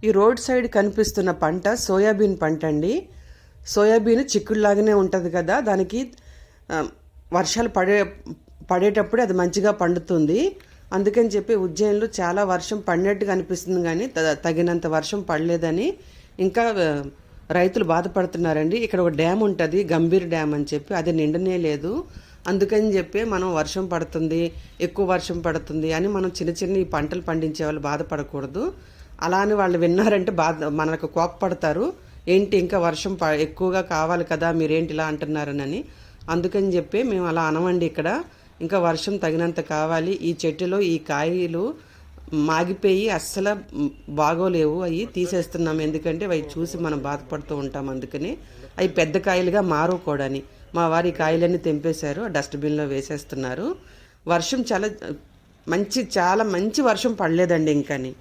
ఈ road side కనిపిస్తున్న పంట సోయాబీన్ పంట అండి. సోయాబీన్ చిక్కుడులాగానే ఉంటుంది కదా, దానికి వర్షాలు పడేటప్పుడు అది మంచిగా పండుతుంది. అందుకని చెప్పి ఉజ్జయిన్లో చాలా వర్షం పడినట్టుగా అనిపిస్తుంది, కానీ తగినంత వర్షం పడలేదని ఇంకా రైతులు బాధపడుతున్నారండి. ఇక్కడ ఒక డ్యామ్ ఉంటుంది, గంభీర్ డ్యామ్ అని చెప్పి, అది నిండనే లేదు. అందుకని చెప్పి మనం వర్షం పడుతుంది, ఎక్కువ వర్షం పడుతుంది అని మనం చిన్న చిన్న ఈ పంటలు పండించే వాళ్ళు బాధపడకూడదు. అలా అని వాళ్ళు విన్నారంటే మనకు కోపపడతారు. ఏంటి ఇంకా వర్షం ఎక్కువగా కావాలి కదా, మీరేంటి ఇలా అంటున్నారనని. అందుకని చెప్పి మేము అలా అనమండి. ఇక్కడ ఇంకా వర్షం తగినంత కావాలి. ఈ చెట్టులో ఈ కాయలు మాగిపోయి అస్సలు బాగోలేవు, అవి తీసేస్తున్నాం. ఎందుకంటే అవి చూసి మనం బాధపడుతూ ఉంటాం. అందుకని అవి పెద్ద కాయలుగా మారకూడని మా వారి కాయలన్నీ తెంపేశారు, డస్ట్బిన్లో వేసేస్తున్నారు. వర్షం చాలా మంచి వర్షం పడలేదండి ఇంకని.